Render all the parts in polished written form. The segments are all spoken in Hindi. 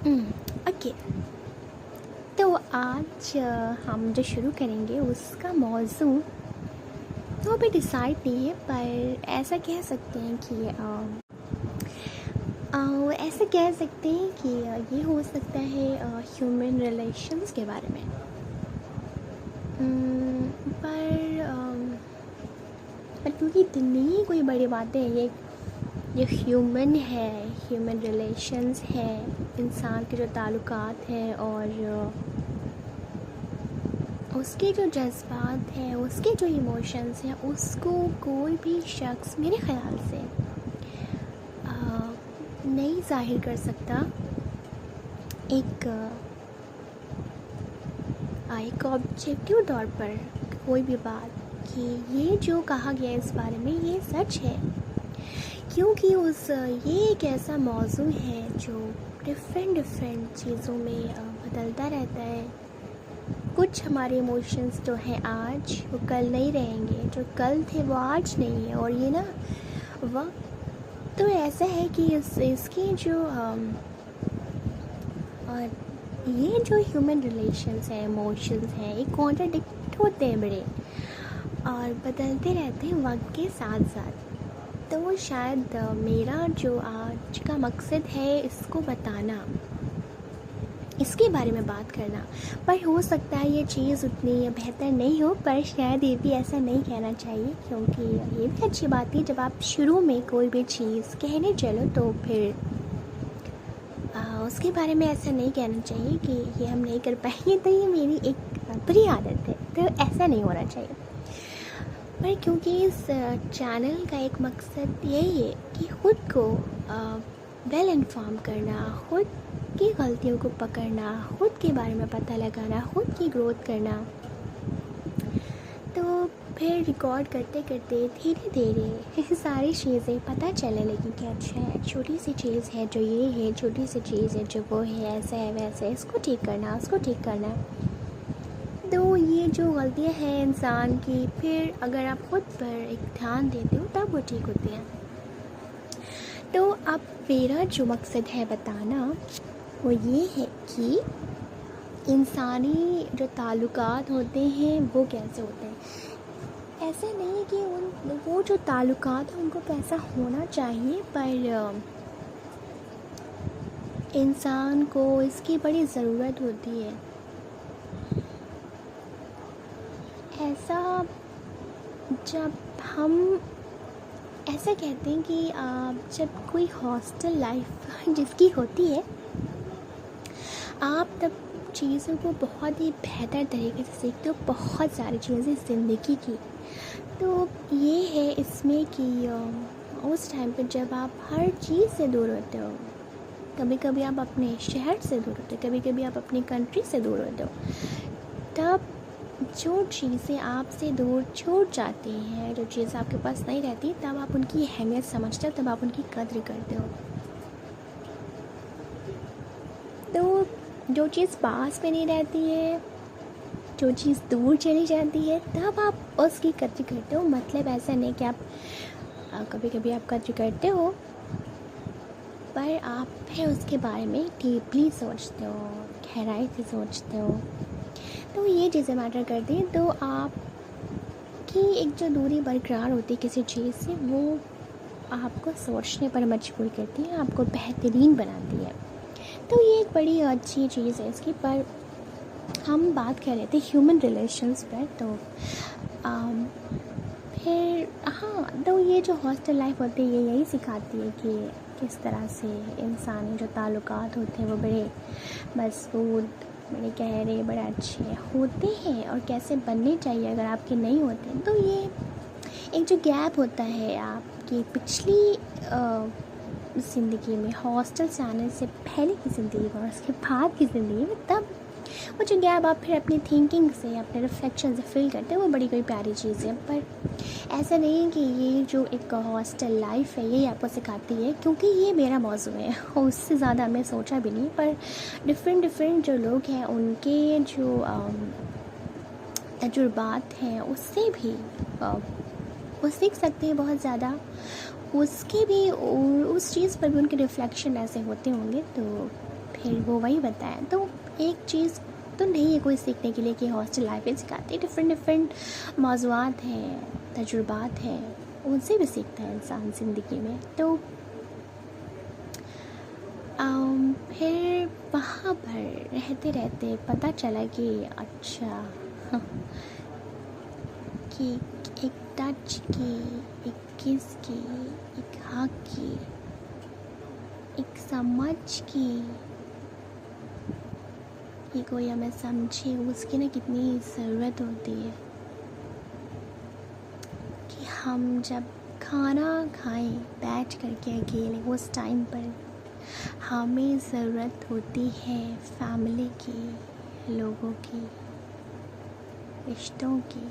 ओके। तो आज हम जो शुरू करेंगे उसका मौजू तो अभी डिसाइड नहीं है, पर ऐसा कह सकते हैं कि ऐसा कह सकते हैं कि ये हो सकता है ह्यूमन रिलेशंस के बारे में। पर क्योंकि इतनी कोई बड़ी बातें हैं, ये ह्यूमन है, ह्यूमन रिलेशंस है, इंसान के जो ताल्लुकात हैं और उसके जो जज्बात हैं, उसके जो इमोशंस हैं, उसको कोई भी शख्स मेरे ख़्याल से नहीं ज़ाहिर कर सकता एक ऑब्जेक्टिव तौर पर कोई भी बात कि ये जो कहा गया इस बारे में ये सच है, क्योंकि ये एक ऐसा मौजू है जो डिफरेंट चीज़ों में बदलता रहता है। कुछ हमारे इमोशंस जो हैं आज वो कल नहीं रहेंगे, जो कल थे वो आज नहीं है। और ये ना वक्त तो ऐसा है कि इसकी जो और ये जो ह्यूमन रिलेशंस हैं, इमोशंस हैं, ये कॉन्ट्राडिक्ट होते हैं बड़े और बदलते रहते हैं वक्त के साथ साथ। तो शायद मेरा जो आज का मकसद है इसको बताना, इसके बारे में बात करना। पर हो सकता है ये चीज़ उतनी बेहतर नहीं हो, पर शायद ये भी ऐसा नहीं कहना चाहिए, क्योंकि ये भी अच्छी बात है जब आप शुरू में कोई भी चीज़ कहने चलो तो फिर उसके बारे में ऐसा नहीं कहना चाहिए कि ये हम नहीं कर पाएंगे, तो ये मेरी एक बुरी आदत है, तो ऐसा नहीं होना चाहिए। पर क्योंकि इस चैनल का एक मकसद यही है कि ख़ुद को वेल इन्फॉर्म करना, ख़ुद की गलतियों को पकड़ना, ख़ुद के बारे में पता लगाना, ख़ुद की ग्रोथ करना। तो फिर रिकॉर्ड करते करते धीरे धीरे सारी चीज़ें पता चलने लगी कि अच्छा है, छोटी सी चीज़ है जो ये है, छोटी सी चीज़ है जो वो है, ऐसा है वैसा है, इसको ठीक करना, उसको ठीक करना। तो ये जो गलतियाँ हैं इंसान की, फिर अगर आप ख़ुद पर एक ध्यान देते हो तब वो ठीक होती हैं। तो अब मेरा जो मकसद है बताना वो ये है कि इंसानी जो ताल्लुकात होते हैं वो कैसे होते हैं। ऐसा नहीं है कि वो जो ताल्लुकात हैं उनको कैसा होना चाहिए, पर इंसान को इसकी बड़ी ज़रूरत होती है। ऐसा जब हम ऐसा कहते हैं कि जब कोई हॉस्टल लाइफ जिसकी होती है, आप तब चीज़ों को बहुत ही बेहतर तरीके से सीखते हो, बहुत सारी चीज़ें ज़िंदगी की। तो ये है इसमें कि उस टाइम पे जब आप हर चीज़ से दूर होते हो, कभी कभी आप अपने शहर से दूर होते हो, कभी कभी आप अपनी कंट्री से दूर होते हो, तब जो चीज़ें आपसे दूर छूट जाती हैं, जो चीज़ आपके पास नहीं रहती, तब आप उनकी अहमियत समझते हो, तब आप उनकी कद्र करते हो। तो जो चीज़ पास में नहीं रहती है, जो चीज़ दूर चली जाती है, तब आप उसकी कद्र करते हो। मतलब ऐसा नहीं कि आप कभी कभी आप कद्र करते हो, पर आप फिर उसके बारे में डीपली सोचते हो, गहराई से सोचते हो। तो ये चीज़ें मैटर करती हैं। तो आपकी एक जो दूरी बरकरार होती है किसी चीज़ से, वो आपको सोचने पर मजबूर करती है, आपको बेहतरीन बनाती है। तो ये एक बड़ी अच्छी चीज़ है इसकी। पर हम बात कर रहे थे ह्यूमन रिलेशंस पर, तो फिर हाँ, तो ये जो हॉस्टल लाइफ होती है ये यही सिखाती है कि किस तरह से इंसानी जो ताल्लुकात होते हैं वो बड़े मजबूत, बड़े गहरे, बड़े अच्छे होते हैं, और कैसे बनने चाहिए अगर आपके नहीं होते। तो ये एक जो गैप होता है आपकी पिछली ज़िंदगी में, हॉस्टल से आने से पहले की ज़िंदगी में और उसके बाद की ज़िंदगी में, तब वो जो गैप आप फिर अपनी थिंकिंग से, अपने रिफ्लेक्शन से फील करते हैं, वो बड़ी कोई प्यारी चीज़ है। पर ऐसा नहीं है कि ये जो एक हॉस्टल लाइफ है यही आपको सिखाती है, क्योंकि ये मेरा मौजू है और उससे ज़्यादा मैं सोचा भी नहीं। पर डिफरेंट जो लोग हैं उनके जो तजुर्बात हैं उससे भी वो सीख सकते हैं बहुत ज़्यादा। उसके भी उस चीज़ पर भी उनके रिफ्लेक्शन ऐसे होते होंगे। तो फिर वो वही बताया। तो एक चीज़ तो नहीं है कोई सीखने के लिए कि हॉस्टल लाइफ ही सिखाती है, डिफरेंट मौज़ूआत हैं, तजुर्बात हैं, उनसे भी सीखता है इंसान ज़िंदगी में। तो फिर वहाँ पर रहते रहते पता चला कि अच्छा कि एक टच की, एक किस की, एक हक की, एक समझ की, कि कोई हमें समझे, उसकी ना कितनी ज़रूरत होती है। कि हम जब खाना खाएं बैठ करके अकेले, उस टाइम पर हमें ज़रूरत होती है फैमिली की, लोगों की, रिश्तों की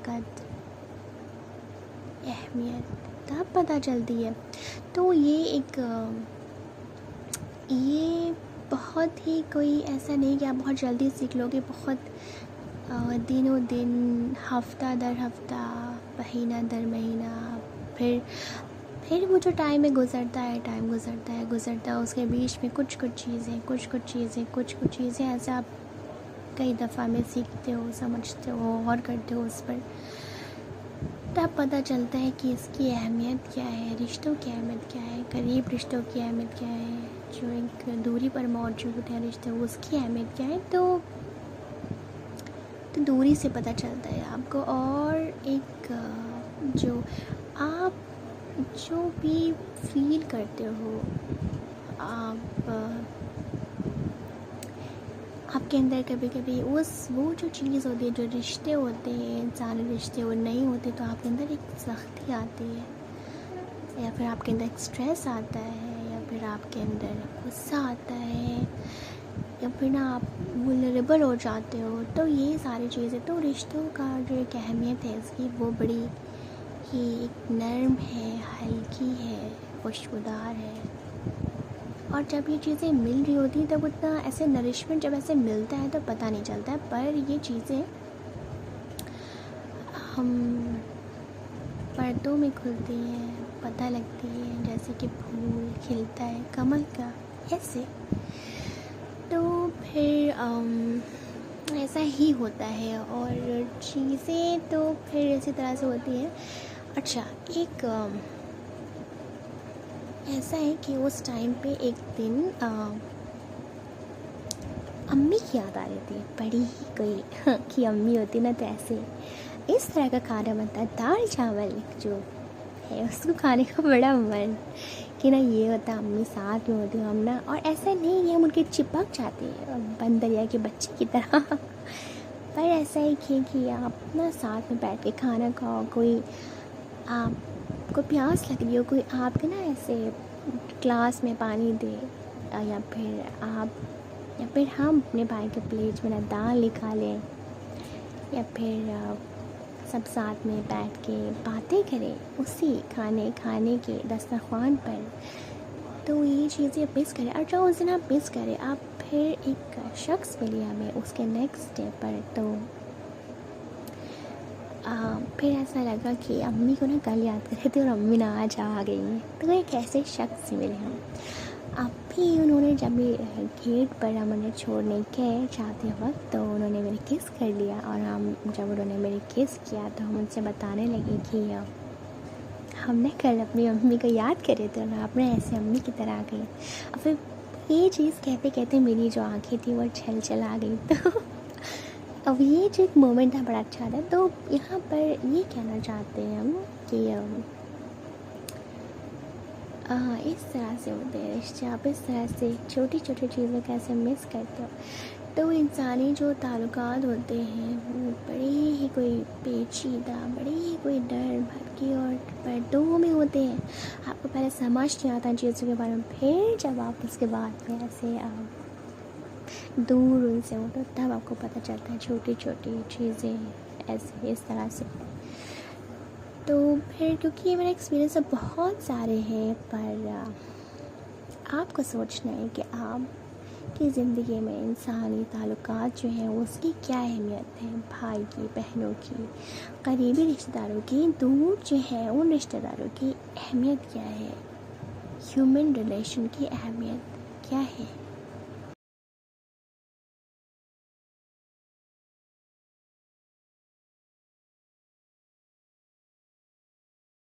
कद्र, अहमियत तब पता चलती है। तो ये बहुत ही कोई ऐसा नहीं कि आप बहुत जल्दी सीख लोगे, बहुत दिनों दिन, हफ्ता दर हफ्ता, महीना दर महीना, फिर वो जो टाइम है गुज़रता है, उसके बीच में कुछ चीज़ें ऐसा आप कई दफ़ा में सीखते हो, समझते हो और करते हो उस पर। तब पता चलता है कि इसकी अहमियत क्या है, रिश्तों की अहमियत क्या है, करीब रिश्तों की अहमियत क्या है, जो एक दूरी पर मौजूद है रिश्ते, उसकी अहमियत क्या है। तो दूरी से पता चलता है आपको। और एक जो आप जो भी फील करते हो, आपके अंदर कभी कभी वो जो चीज़ होती है, जो रिश्ते होते हैं, इंसानी रिश्ते, वो नहीं होते तो आपके अंदर एक सख्ती आती है, या फिर आपके अंदर एक स्ट्रेस आता है, या फिर आपके अंदर गुस्सा आता है, या फिर ना आप वल्नरेबल हो जाते हो। तो ये सारी चीज़ें, तो रिश्तों का जो एक अहमियत है इसकी, वो बड़ी ही एक नर्म है, हल्की है, खुशबूदार है। और जब ये चीज़ें मिल रही होती हैं तब उतना ऐसे नरिशमेंट जब ऐसे मिलता है तो पता नहीं चलता है, पर ये चीज़ें हम पर्दों में खुलती हैं, पता लगती है, जैसे कि फूल खिलता है कमल का, ऐसे। तो फिर ऐसा ही होता है। और चीज़ें तो फिर इसी तरह से होती हैं। अच्छा, एक ऐसा है कि उस टाइम पे एक दिन अम्मी की याद आ रही थी, बड़ी ही कोई कि अम्मी होती ना, तो ऐसे इस तरह का खाना बनता है, दाल चावल जो है उसको खाने का बड़ा मन कि ना, ये होता अम्मी साथ में होती हम ना। और ऐसा नहीं है हम उनके चिपक जाते हैं बंदरिया के बच्चे की तरह पर ऐसा है कि आप ना साथ में बैठ के खाना खाओ, कोई आपको प्यास लग रही हो, कोई आपके ना ऐसे ग्लास में पानी दे, या फिर हम अपने भाई के प्लेट में ना दाल निकाल लें, या फिर सब साथ में बैठ के बातें करें उसी खाने के दस्तरखान पर। तो ये चीज़ें मिस करें, और जो उस दिन आप मिस करें, आप फिर एक शख्स मिले हमें उसके नेक्स्ट डे पर। तो फिर ऐसा लगा कि अम्मी को ना कल याद कर रहे थे और अम्मी ना आज आ गई हैं। तो एक ऐसे शख्स से मिले हम। अब भी उन्होंने जब भी गेट पर हम उन्हें छोड़ने के जाते वक्त, तो उन्होंने मेरे किस कर लिया। और जब उन्होंने मेरे किस किया तो हम उनसे बताने लगे कि हमने कल अपनी अम्मी को याद करे थे और आपने ऐसे अम्मी की तरह आ गई। और फिर ये चीज़ कहते कहते मेरी जो आँखें थी वो छल आ गई। तो अब ये जो एक मोमेंट था बड़ा अच्छा था। तो यहाँ पर ये कहना चाहते हैं हम कि इस तरह से होते हैं रिश्ते, आप इस तरह से छोटी छोटी चीज़ें कैसे मिस करते हो। तो इंसानी जो ताल्लुकात होते हैं वो बड़े ही कोई पेचीदा, बड़े ही कोई डर भटकी और पर्दों में होते हैं। आपको पहले समझ नहीं आता चीज़ों के बारे में, फिर जब आप उसके बाद में ऐसे दूर उनसे हो तो तब आपको पता चलता है छोटी छोटी चीज़ें ऐसे इस तरह से। तो फिर क्योंकि ये मेरा एक्सपीरियंस अब बहुत सारे हैं, पर आपको सोचना है कि आपकी ज़िंदगी में इंसानी ताल्लुकात जो हैं उसकी क्या अहमियत है, भाई की, बहनों की, करीबी रिश्तेदारों की, दूर जो है उन रिश्तेदारों की अहमियत क्या है, ह्यूमन रिलेशन की अहमियत क्या है।